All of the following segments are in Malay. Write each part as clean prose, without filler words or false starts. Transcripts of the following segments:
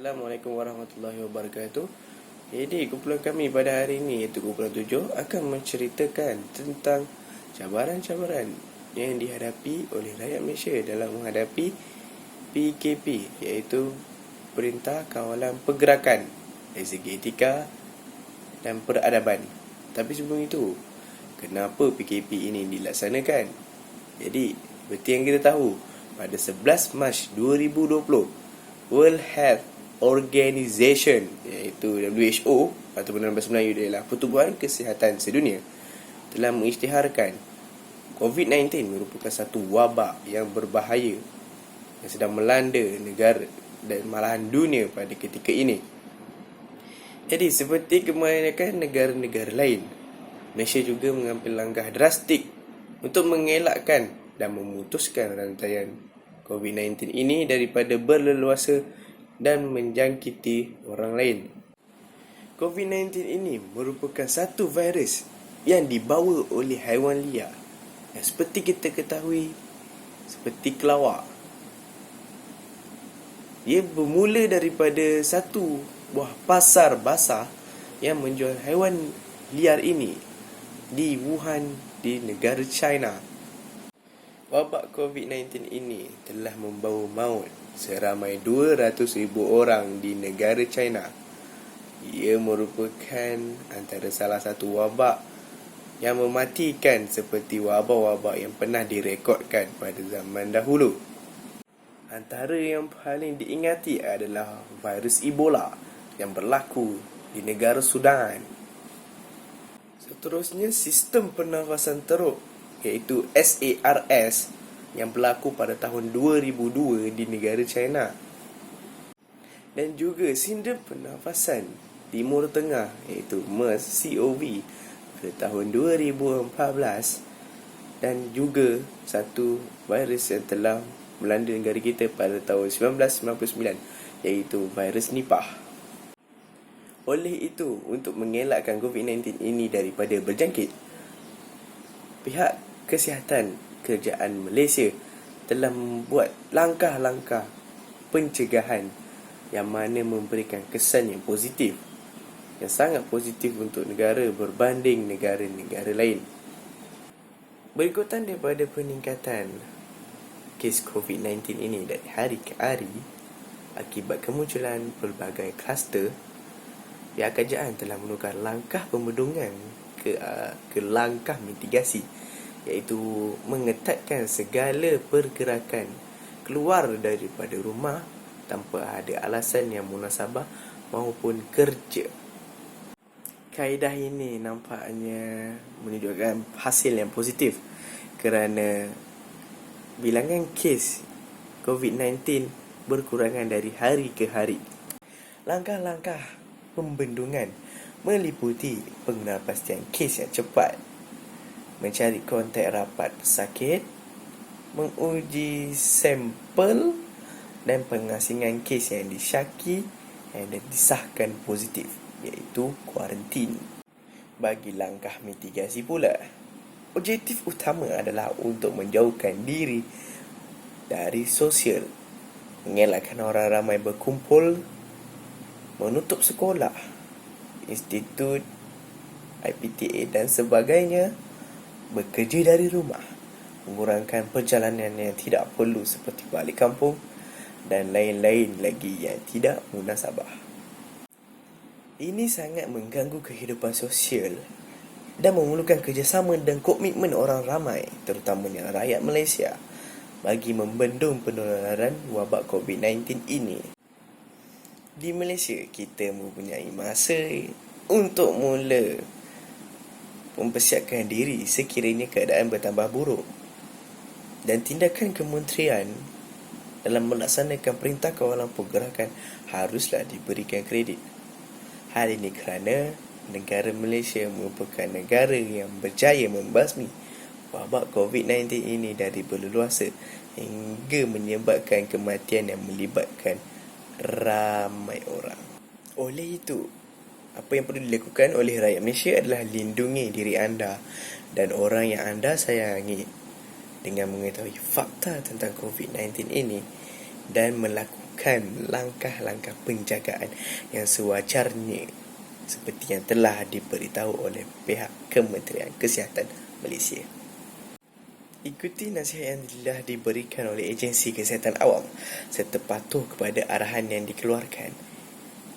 Assalamualaikum warahmatullahi wabarakatuh. Jadi kumpulan kami pada hari ini, iaitu kumpulan 7, akan menceritakan tentang cabaran-cabaran yang dihadapi oleh rakyat Malaysia dalam menghadapi PKP, iaitu Perintah Kawalan Pergerakan dari segi etika dan peradaban. Tapi sebelum itu, kenapa PKP ini dilaksanakan? Jadi, seperti yang kita tahu, pada 11 Mac 2020, World Health Organization, iaitu WHO ataupun dalam bahasa Melayu adalah Pertubuhan Kesihatan Sedunia, telah mengisytiharkan COVID-19 merupakan satu wabak yang berbahaya yang sedang melanda negara dan malahan dunia pada ketika ini. Jadi seperti kebanyakan negara-negara lain, Malaysia juga mengambil langkah drastik untuk mengelakkan dan memutuskan rantaian COVID-19 ini daripada berleluasa dan menjangkiti orang lain. COVID-19 ini merupakan satu virus yang dibawa oleh haiwan liar yang seperti kita ketahui, seperti kelawar. Ia bermula daripada satu buah pasar basah yang menjual haiwan liar ini di Wuhan, di negara China. Wabak COVID-19 ini telah membawa maut seramai 200,000 orang di negara China. Ia merupakan antara salah satu wabak yang mematikan seperti wabak-wabak yang pernah direkodkan pada zaman dahulu. Antara yang paling diingati adalah virus Ebola yang berlaku di negara Sudan. Seterusnya, sistem pernafasan teruk, iaitu SARS, yang berlaku pada tahun 2002 di negara China. Dan juga sindrom pernafasan Timur Tengah, iaitu MERS-CoV pada tahun 2014. Dan juga satu virus yang telah melanda negara kita pada tahun 1999, iaitu virus Nipah. Oleh itu, untuk mengelakkan COVID-19 ini daripada berjangkit, pihak Kesihatan Kerajaan Malaysia telah membuat langkah-langkah pencegahan yang mana memberikan kesan yang positif, yang sangat positif untuk negara berbanding negara-negara lain. Berikutan daripada peningkatan kes COVID-19 ini dari hari ke hari akibat kemunculan pelbagai kluster, pihak kerajaan telah menukar langkah pembendungan ke langkah mitigasi, iaitu mengetatkan segala pergerakan keluar daripada rumah tanpa ada alasan yang munasabah maupun kerja. Kaedah ini nampaknya menunjukkan hasil yang positif kerana bilangan kes COVID-19 berkurangan dari hari ke hari. Langkah-langkah pembendungan meliputi pengenapastian kes yang cepat, mencari kontak rapat pesakit, menguji sampel dan pengasingan kes yang disyaki dan disahkan positif, iaitu kuarantin. Bagi langkah mitigasi pula, objektif utama adalah untuk menjauhkan diri dari sosial, mengelakkan orang ramai berkumpul, menutup sekolah, institut, IPTA dan sebagainya, bekerja dari rumah, mengurangkan perjalanan yang tidak perlu seperti balik kampung dan lain-lain lagi yang tidak munasabah. Ini sangat mengganggu kehidupan sosial dan memerlukan kerjasama dan komitmen orang ramai, terutamanya rakyat Malaysia, bagi membendung penularan wabak COVID-19 ini. Di Malaysia, kita mempunyai masa untuk mula mempersiapkan diri sekiranya keadaan bertambah buruk. Dan tindakan kementerian dalam melaksanakan Perintah Kawalan Pergerakan haruslah diberikan kredit. Hal ini kerana negara Malaysia merupakan negara yang berjaya membasmi wabak COVID-19 ini dari berleluasa hingga menyebabkan kematian yang melibatkan ramai orang. Oleh itu, apa yang perlu dilakukan oleh rakyat Malaysia adalah lindungi diri anda dan orang yang anda sayangi dengan mengetahui fakta tentang COVID-19 ini dan melakukan langkah-langkah penjagaan yang sewajarnya seperti yang telah diberitahu oleh pihak Kementerian Kesihatan Malaysia. Ikuti nasihat yang telah diberikan oleh Agensi Kesihatan Awam serta patuh kepada arahan yang dikeluarkan,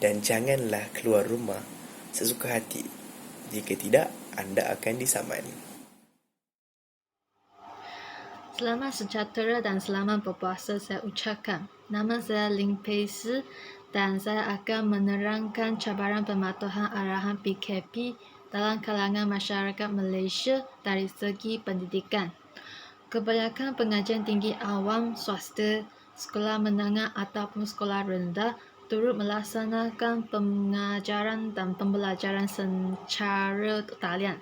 dan janganlah keluar rumah sesuka hati. Jika tidak, anda akan disaman. Selamat sejahtera dan selamat berpuasa saya ucapkan. Nama saya Ling Pei Si dan saya akan menerangkan cabaran pematuhan arahan PKP dalam kalangan masyarakat Malaysia dari segi pendidikan. Kebanyakan pengajian tinggi awam, swasta, sekolah menengah ataupun sekolah rendah turut melaksanakan pengajaran dan pembelajaran secara talian.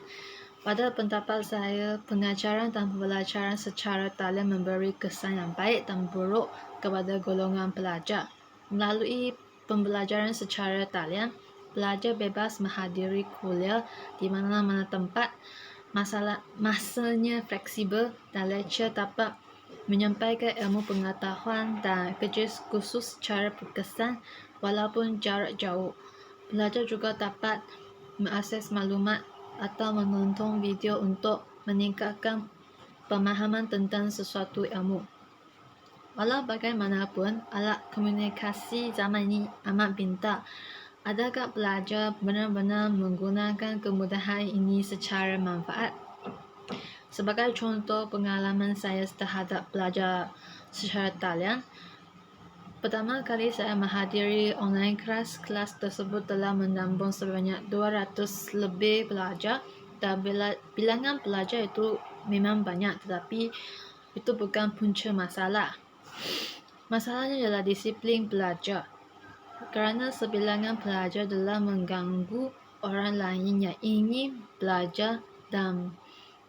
Pada pendapat saya, pengajaran dan pembelajaran secara talian memberi kesan yang baik dan buruk kepada golongan pelajar. Melalui pembelajaran secara talian, pelajar bebas menghadiri kuliah di mana-mana tempat, masanya fleksibel dan lecture dapat menyampaikan ilmu pengetahuan dan kerja khusus secara berkesan walaupun jarak jauh. Pelajar juga dapat mengakses maklumat atau menonton video untuk meningkatkan pemahaman tentang sesuatu ilmu. Walau bagaimanapun, alat komunikasi zaman ini amat pintar. Adakah pelajar benar-benar menggunakan kemudahan ini secara manfaat? Sebagai contoh pengalaman saya terhadap belajar secara talian, pertama kali saya menghadiri online kelas tersebut telah menampung sebanyak 200 lebih pelajar dan bilangan pelajar itu memang banyak, tetapi itu bukan punca masalah. Masalahnya adalah disiplin pelajar. Kerana sebilangan pelajar telah mengganggu orang lain yang ingin belajar dan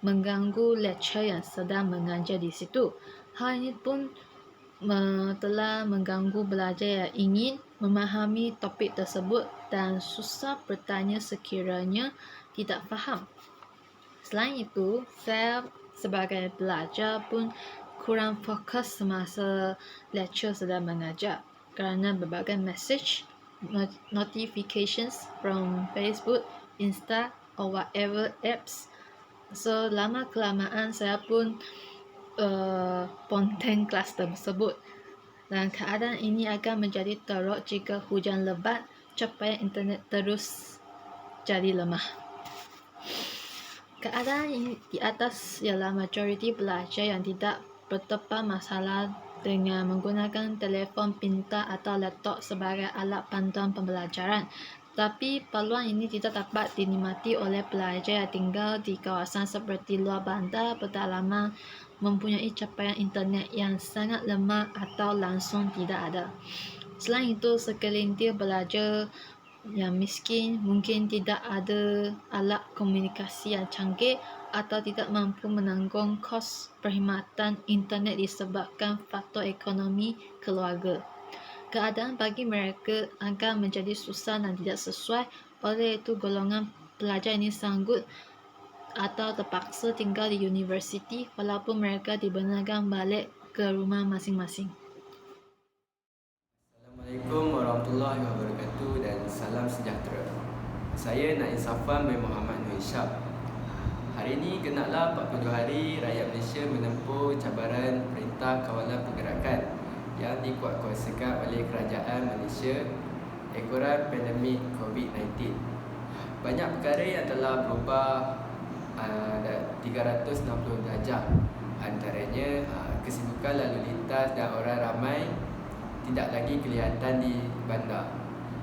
mengganggu lecturer yang sedang mengajar di situ. Hal ini pun telah mengganggu pelajar yang ingin memahami topik tersebut dan susah bertanya sekiranya tidak faham. Selain itu, saya sebagai pelajar pun kurang fokus semasa lecturer sedang mengajar kerana berbagai message, notifications from Facebook, Insta or whatever apps. So, lama-kelamaan saya pun ponten kelas tersebut. Dan keadaan ini akan menjadi teruk jika hujan lebat, capaian internet terus jadi lemah. Keadaan ini di atas ialah majoriti pelajar yang tidak berdepan masalah dengan menggunakan telefon pintar atau laptop sebagai alat panduan pembelajaran. Tapi peluang ini tidak dapat dinikmati oleh pelajar yang tinggal di kawasan seperti luar bandar pedalaman, mempunyai capaian internet yang sangat lemah atau langsung tidak ada. Selain itu, segelintir pelajar yang miskin mungkin tidak ada alat komunikasi yang canggih atau tidak mampu menanggung kos perkhidmatan internet disebabkan faktor ekonomi keluarga. Keadaan bagi mereka akan menjadi susah dan tidak sesuai. Oleh itu, golongan pelajar ini sanggup atau terpaksa tinggal di universiti walaupun mereka dibenarkan balik ke rumah masing-masing. Assalamualaikum warahmatullahi wabarakatuh dan salam sejahtera. Saya Naim Safwan bin Muhammad Nur Ishak. Hari ini genaplah 40 hari rakyat Malaysia menempuh cabaran Perintah Kawalan Pergerakan yang dikuatkuasakan oleh Kerajaan Malaysia ekoran pandemik COVID-19. Banyak perkara yang telah berubah 360 darjah. Antaranya kesibukan lalu lintas dan orang ramai tidak lagi kelihatan di bandar.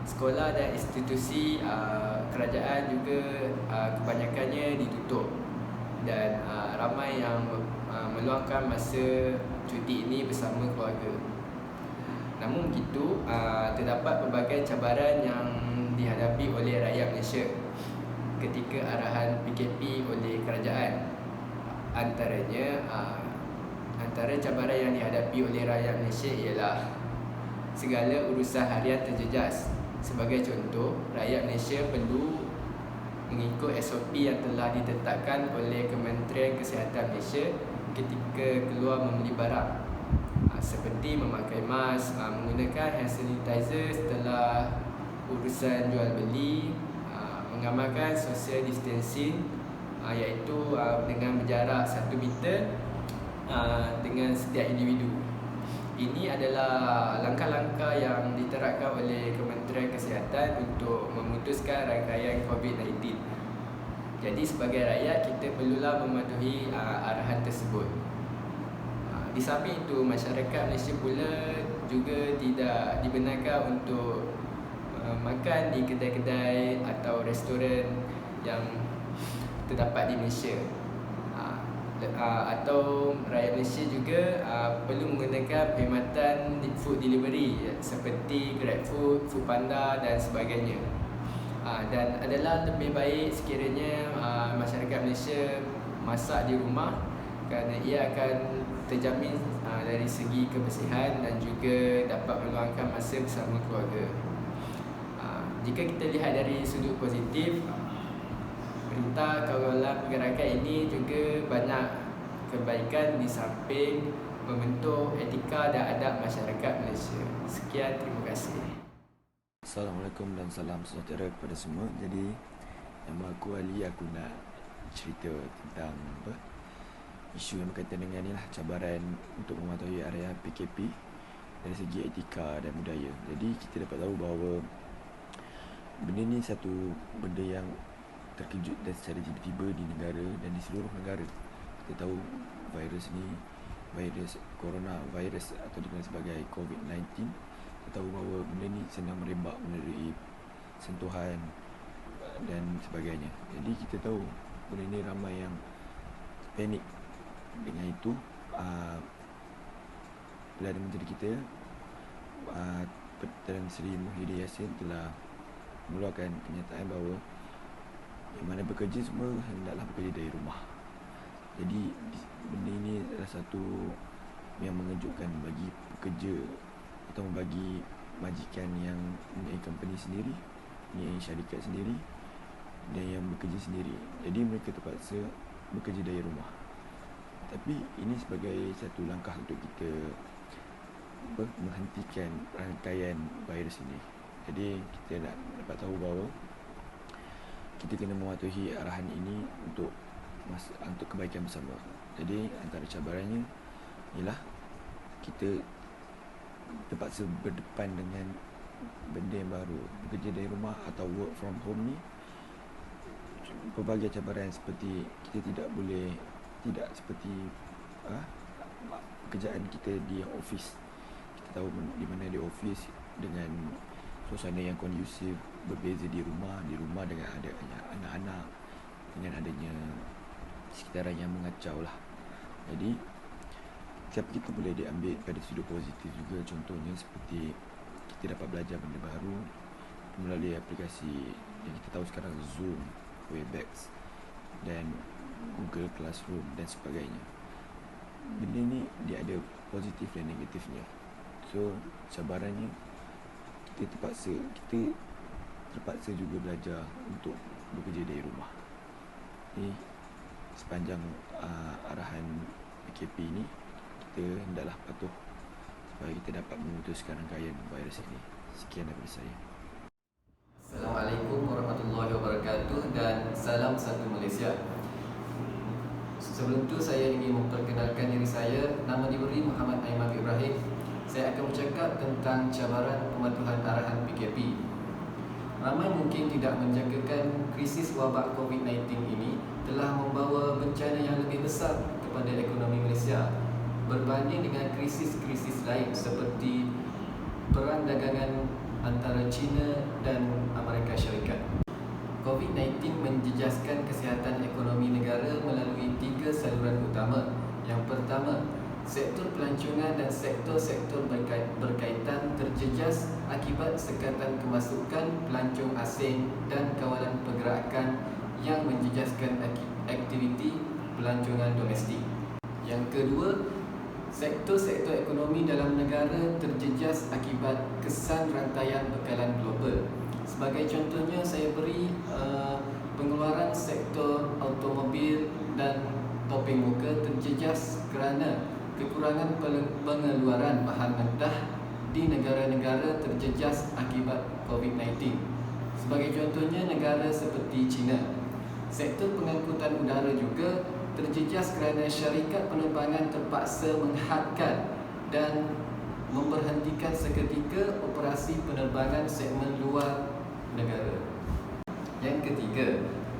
Sekolah dan institusi kerajaan juga kebanyakannya ditutup dan ramai yang meluangkan masa cuti ini bersama keluarga. Namun begitu, terdapat pelbagai cabaran yang dihadapi oleh rakyat Malaysia ketika arahan PKP oleh kerajaan. Antara cabaran yang dihadapi oleh rakyat Malaysia ialah segala urusan harian terjejas. Sebagai contoh, rakyat Malaysia perlu mengikut SOP yang telah ditetapkan oleh Kementerian Kesihatan Malaysia ketika keluar membeli barang. seperti memakai mask, menggunakan hand sanitizer setelah urusan jual beli, mengamalkan social distancing, iaitu dengan berjarak 1 meter dengan setiap individu. Ini adalah langkah-langkah yang diterapkan oleh Kementerian Kesihatan untuk memutuskan rangkaian COVID-19. Jadi sebagai rakyat, kita perlulah mematuhi arahan tersebut. Di samping itu, masyarakat Malaysia pula juga tidak dibenarkan untuk makan di kedai-kedai atau restoran yang terdapat di Malaysia. Atau rakyat Malaysia juga perlu menggunakan perkhidmatan food delivery seperti GrabFood, Foodpanda dan sebagainya. Dan adalah lebih baik sekiranya masyarakat Malaysia masak di rumah kerana ia akan terjamin dari segi kebersihan dan juga dapat meluangkan masa bersama keluarga. Jika kita lihat dari sudut positif, Perintah Kawalan Pergerakan ini juga banyak kebaikan di samping membentuk etika dan adab masyarakat Malaysia. Sekian, terima kasih. Assalamualaikum dan salam sejahtera kepada semua. Jadi nama aku Ali, aku nak cerita tentang isu yang berkaitan dengan ni lah, cabaran untuk mematuhi area PKP dari segi etika dan budaya. Jadi kita dapat tahu bahawa benda ni satu benda yang terkejut dan secara tiba-tiba di negara dan di seluruh negara. Kita tahu virus ni, virus corona virus atau dikenal sebagai COVID-19, kita tahu bahawa benda ni senang merembak melalui sentuhan dan sebagainya. Jadi kita tahu benda ni ramai yang panik. Dengan itu Perdana Menteri kita Perdana Menteri Muhyiddin Yassin telah mengeluarkan kenyataan bahawa yang mana bekerja semua hendaklah bekerja dari rumah. Jadi benda ini adalah satu yang mengejutkan bagi pekerja atau bagi majikan yang mempunyai company sendiri, mempunyai syarikat sendiri dan yang bekerja sendiri. Jadi mereka terpaksa bekerja dari rumah. Tapi ini sebagai satu langkah untuk kita menghentikan rangkaian virus ini. Jadi kita nak dapat tahu bahawa kita kena mematuhi arahan ini untuk kebaikan bersama. Jadi antara cabarannya ialah kita terpaksa berdepan dengan benda yang baru, bekerja dari rumah atau work from home ni. Pelbagai cabaran seperti kita tidak seperti pekerjaan kita di office. Kita tahu di mana di office dengan suasana yang kondusif, berbeza di rumah dengan adanya anak-anak, dengan adanya sekitaran yang mengacau lah. Jadi kita boleh diambil pada sudut positif juga. Contohnya seperti kita dapat belajar benda baru melalui aplikasi yang kita tahu sekarang, Zoom, Webex dan Google Classroom dan sebagainya. Benda ni dia ada positif dan negatifnya. So cabarannya kita terpaksa juga belajar untuk bekerja dari rumah. Ni sepanjang arahan PKP ni kita hendaklah patuh supaya kita dapat memutuskan rangkaian virus ini. Sekian daripada saya. Assalamualaikum warahmatullahi wabarakatuh dan salam satu Malaysia. Sebelum itu saya ingin memperkenalkan diri saya. Nama diberi Muhammad Aiman Ibrahim. Saya akan bercakap tentang cabaran pematuhan arahan PKP. Ramai mungkin tidak menjangkakan krisis wabak COVID-19 ini telah membawa bencana yang lebih besar kepada ekonomi Malaysia berbanding dengan krisis-krisis lain seperti perang dagangan antara China dan Amerika Syarikat. COVID-19 menjejaskan kesihatan ekonomi negara melalui 3 saluran utama. Yang pertama, sektor pelancongan dan sektor-sektor berkaitan terjejas akibat sekatan kemasukan pelancong asing dan kawalan pergerakan yang menjejaskan aktiviti pelancongan domestik. Yang kedua, sektor-sektor ekonomi dalam negara terjejas akibat kesan rantaian bekalan global. Sebagai contohnya, saya beri pengeluaran sektor automobil dan topeng muka terjejas kerana kekurangan pengeluaran bahan mentah di negara-negara terjejas akibat COVID-19. Sebagai contohnya negara seperti China. Sektor pengangkutan udara juga terjejas kerana syarikat penerbangan terpaksa menghadkan dan memberhentikan seketika operasi penerbangan segmen luar negara. Yang ketiga,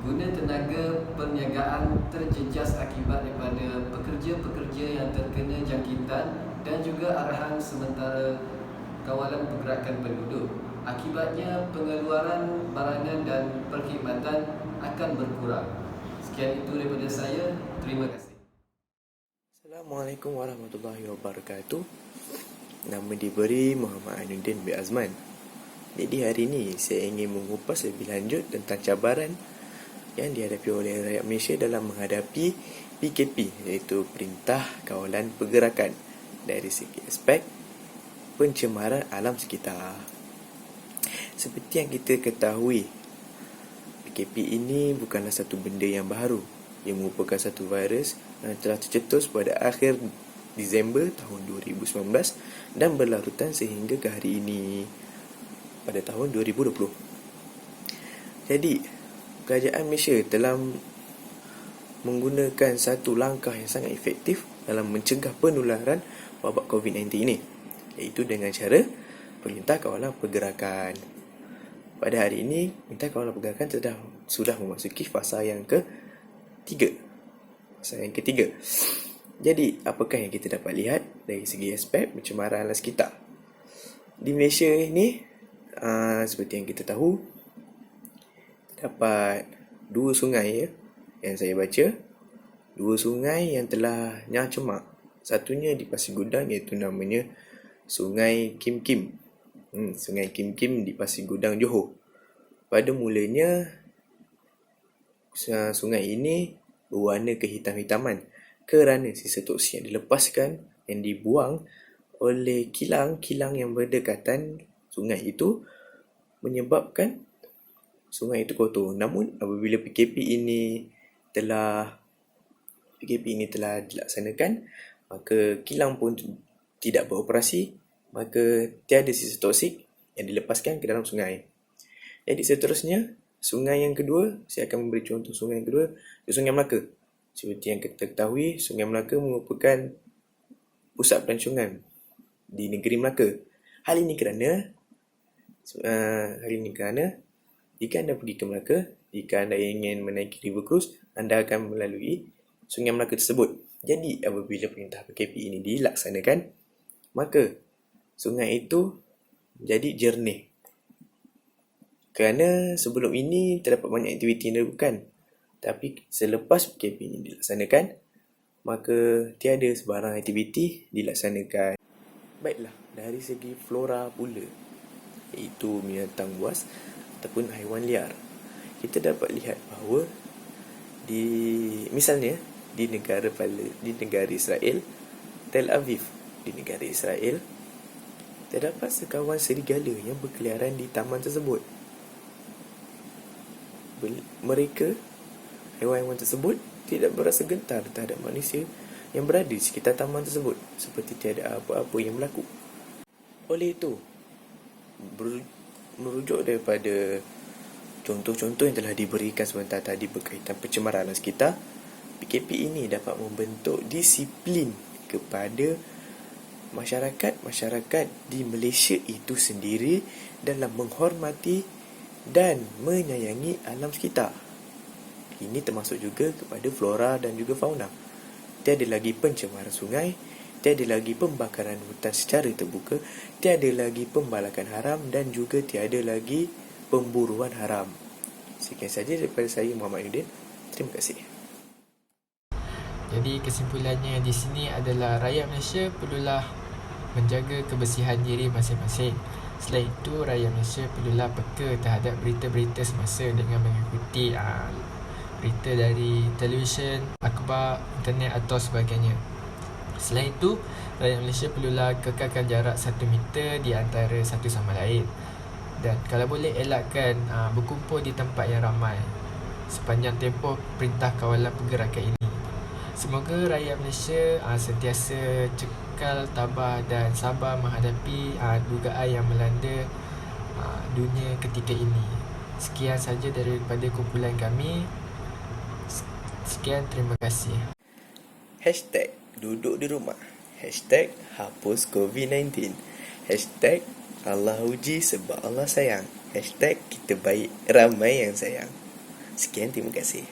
guna tenaga perniagaan terjejas akibat daripada pekerja-pekerja yang terkena jangkitan dan juga arahan sementara kawalan pergerakan penduduk. Akibatnya pengeluaran barangan dan perkhidmatan akan berkurang. Sekian itu daripada saya. Terima kasih. Assalamualaikum warahmatullahi wabarakatuh. Nama diberi Muhammad Ainuddin bin Azman. Jadi hari ini saya ingin mengupas lebih lanjut tentang cabaran yang dihadapi oleh rakyat Malaysia dalam menghadapi PKP, iaitu Perintah Kawalan Pergerakan, dari segi aspek pencemaran alam sekitar. Seperti yang kita ketahui, PKP ini bukanlah satu benda yang baru. Ia merupakan satu virus yang telah tercetus pada akhir Disember tahun 2019 dan berlarutan sehingga ke hari ini pada tahun 2020. Jadi, kerajaan Malaysia telah menggunakan satu langkah yang sangat efektif dalam mencegah penularan wabak COVID-19 ini, iaitu dengan cara Perintah Kawalan Pergerakan. Pada hari ini, Perintah Kawalan Pergerakan sudah memasuki fasa yang ketiga. Jadi, apakah yang kita dapat lihat dari segi aspek pencemaran alam sekitar? Di Malaysia ini, seperti yang kita tahu, terdapat dua sungai yang saya baca. Dua sungai yang telah nyacemak. Satunya di Pasir Gudang, iaitu namanya Sungai Kim Kim. Sungai Kim Kim di Pasir Gudang, Johor. Pada mulanya, sungai ini berwarna kehitam-hitaman kerana sisa toksik yang dilepaskan, yang dibuang oleh kilang-kilang yang berdekatan sungai itu, menyebabkan sungai itu kotor. Namun apabila PKP ini telah dilaksanakan, maka kilang pun tidak beroperasi, maka tiada sisa toksik yang dilepaskan ke dalam sungai. Jadi seterusnya, sungai yang kedua, saya akan memberi contoh sungai yang kedua, Sungai Melaka. Seperti yang kita ketahui, Sungai Melaka merupakan pusat pelancongan di negeri Melaka. Hal ini kerana jika anda pergi ke Melaka, jika anda ingin menaiki river cruise, anda akan melalui Sungai Melaka tersebut. Jadi apabila perintah PKP ini dilaksanakan, maka sungai itu menjadi jernih. Kerana sebelum ini terdapat banyak aktiviti yang dilakukan, tapi selepas PKP ini dilaksanakan, maka tiada sebarang aktiviti dilaksanakan. Baiklah, dari segi flora pula, iaitu binatang buas ataupun haiwan liar, kita dapat lihat bahawa misalnya di negara Israel, Tel Aviv, di negara Israel, terdapat sekawan serigala yang berkeliaran di taman tersebut. Mereka, haiwan-haiwan tersebut, tidak berasa gentar terhadap manusia yang berada di sekitar taman tersebut, seperti tiada apa-apa yang berlaku. Oleh itu, merujuk daripada contoh-contoh yang telah diberikan sebentar tadi berkaitan pencemaran alam sekitar, PKP ini dapat membentuk disiplin kepada masyarakat di Malaysia itu sendiri dalam menghormati dan menyayangi alam sekitar. Ini termasuk juga kepada flora dan juga fauna. Tiada lagi pencemaran sungai, tiada lagi pembakaran hutan secara terbuka, tiada lagi pembalakan haram dan juga tiada lagi pemburuan haram. Sekian saja daripada saya, Muhammad Ainuddin. Terima kasih. Jadi kesimpulannya di sini adalah rakyat Malaysia perlulah menjaga kebersihan diri masing-masing. Selain itu, rakyat Malaysia perlulah peka terhadap berita-berita semasa dengan mengikuti berita dari televisyen, akhbar, internet atau sebagainya. Selain itu, rakyat Malaysia perlulah kekalkan jarak 1 meter di antara satu sama lain. Dan kalau boleh elakkan berkumpul di tempat yang ramai sepanjang tempoh Perintah Kawalan Pergerakan ini. Semoga rakyat Malaysia sentiasa cekal, tabah dan sabar menghadapi dugaan yang melanda dunia ketika ini. Sekian saja daripada kumpulan kami. Sekian, terima kasih. Hashtag duduk di rumah. Hashtag hapus COVID-19. Hashtag Allah uji sebab Allah sayang. Hashtag kita baik ramai yang sayang. Sekian, terima kasih.